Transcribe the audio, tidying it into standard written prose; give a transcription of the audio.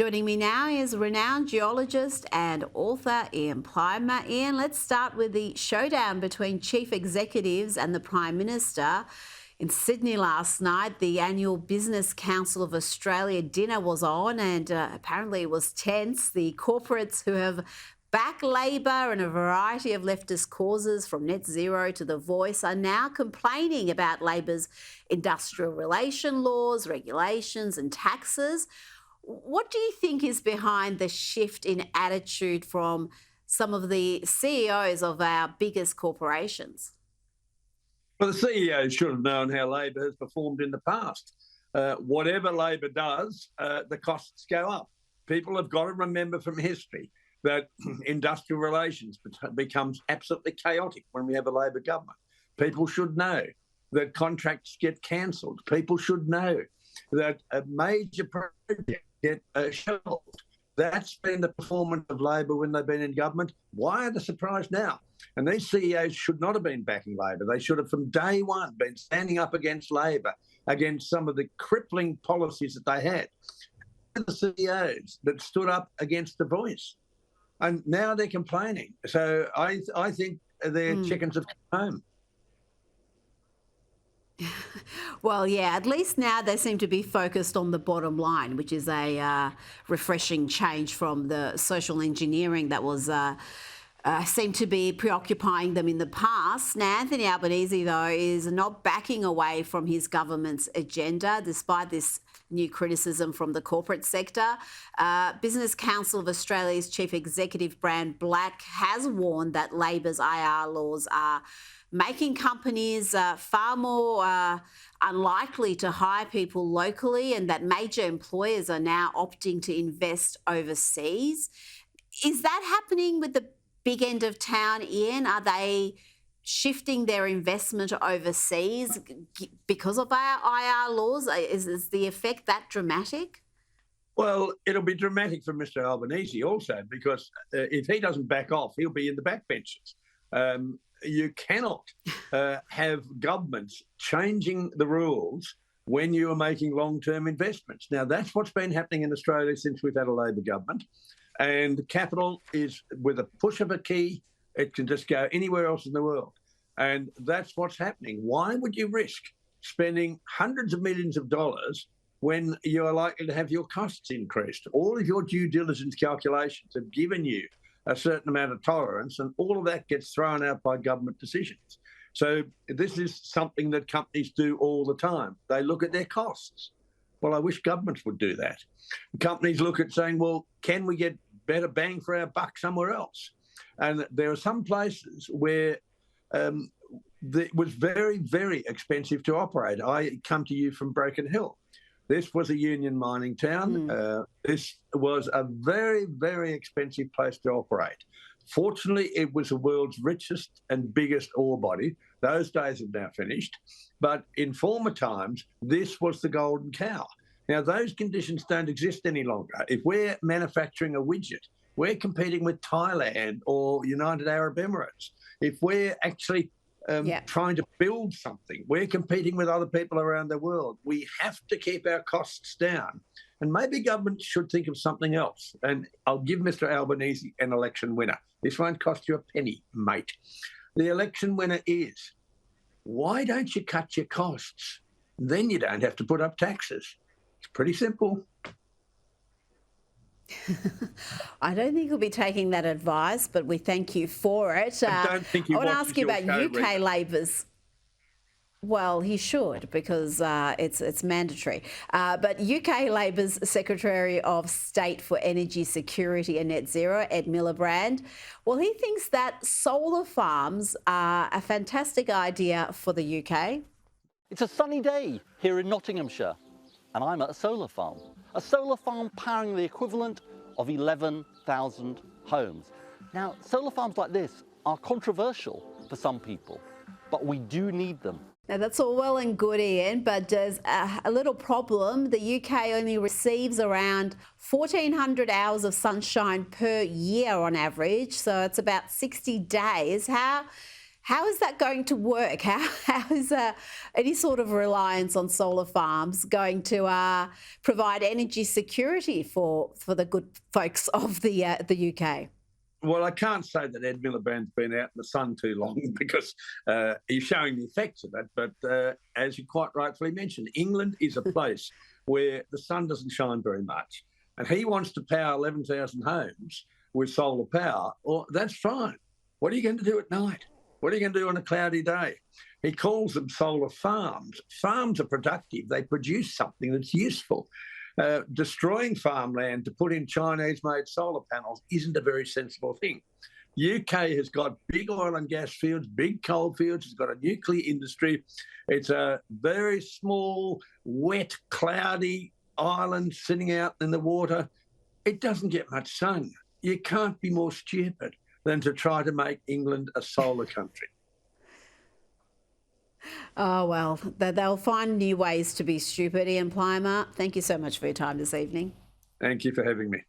Joining me now is renowned geologist and author Ian Plimer. Ian, let's start with the showdown between chief executives and the Prime Minister. In Sydney last night, the annual Business Council of Australia dinner was on and apparently it was tense. The corporates who have backed Labor and a variety of leftist causes from net zero to the Voice are now complaining about Labor's industrial relation laws, regulations and taxes. What do you think is behind the shift in attitude from some of the CEOs of our biggest corporations? Well, the CEO should have known how Labor has performed in the past. Whatever Labor does, the costs go up. People have got to remember from history that industrial relations becomes absolutely chaotic when we have a Labor government. People should know that contracts get cancelled. People should know that a major project get shelved. That's been the performance of Labor when they've been in government. Why are they surprised now? And these CEOs should not have been backing Labor. They should have from day one been standing up against Labor, against some of the crippling policies that they had. The CEOs that stood up against the Voice. And now they're complaining. So I think their chickens have come home. Well, yeah, at least now they seem to be focused on the bottom line, which is a refreshing change from the social engineering that was seemed to be preoccupying them in the past. Now, Anthony Albanese, though, is not backing away from his government's agenda, despite this new criticism from the corporate sector. Business Council of Australia's chief executive, Brand Black, has warned that Labor's IR laws are making companies far more unlikely to hire people locally, and that major employers are now opting to invest overseas. Is that happening with the big end of town, Ian? Are they shifting their investment overseas because of our IR laws? Is the effect that dramatic? Well, it'll be dramatic for Mr Albanese also, because if he doesn't back off, he'll be in the backbenches. You cannot have governments changing the rules when you are making long-term investments. Now, that's what's been happening in Australia since we've had a Labor government. And capital is, with a push of a key, it can just go anywhere else in the world. And that's what's happening. Why would you risk spending hundreds of millions of dollars when you are likely to have your costs increased? All of your due diligence calculations have given you a certain amount of tolerance, and all of that gets thrown out by government decisions. So this is something that companies do all the time. They look at their costs. Well, I wish governments would do that. Companies look at saying, well, can we get better bang for our buck somewhere else? And there are some places where it was very, very expensive to operate. I come to you from Broken Hill. This was a union mining town. This was a very, very expensive place to operate. Fortunately, it was the world's richest and biggest ore body. Those days have now finished. But in former times, this was the golden cow. Now, those conditions don't exist any longer. If we're manufacturing a widget, we're competing with Thailand or United Arab Emirates. If we're actually trying to build something, we're competing with other people around the world. We have to keep our costs down. And maybe government should think of something else. And I'll give Mr Albanese an election winner. This won't cost you a penny, mate. The election winner is, why don't you cut your costs? Then you don't have to put up taxes. It's pretty simple. I don't think he'll be taking that advice, but we thank you for it. I don't think he I want to ask you about show, UK Rita. Labor's. Well, he should, because it's mandatory. But UK Labor's Secretary of State for Energy Security and Net Zero, Ed Miliband, well, he thinks that solar farms are a fantastic idea for the UK. It's a sunny day here in Nottinghamshire, and I'm at a solar farm powering the equivalent of 11,000 homes. Now, solar farms like this are controversial for some people, but we do need them. Now, that's all well and good, Ian, but there's a little problem. The UK only receives around 1,400 hours of sunshine per year on average, so it's about 60 days. How How is that going to work? How is any sort of reliance on solar farms going to provide energy security for the good folks of the UK? Well, I can't say that Ed Miliband's been out in the sun too long because he's showing the effects of it. But as you quite rightfully mentioned, England is a place where the sun doesn't shine very much. And he wants to power 11,000 homes with solar power. Well, that's fine. What are you going to do at night? What are you going to do on a cloudy day? He calls them solar farms. Farms are productive. They produce something that's useful. Destroying farmland to put in Chinese-made solar panels isn't a very sensible thing. UK has got big oil and gas fields, big coal fields. It's got a nuclear industry. It's a very small, wet, cloudy island sitting out in the water. It doesn't get much sun. You can't be more stupid than to try to make England a solar country. Oh, well, they'll find new ways to be stupid. Ian Plimer, thank you so much for your time this evening. Thank you for having me.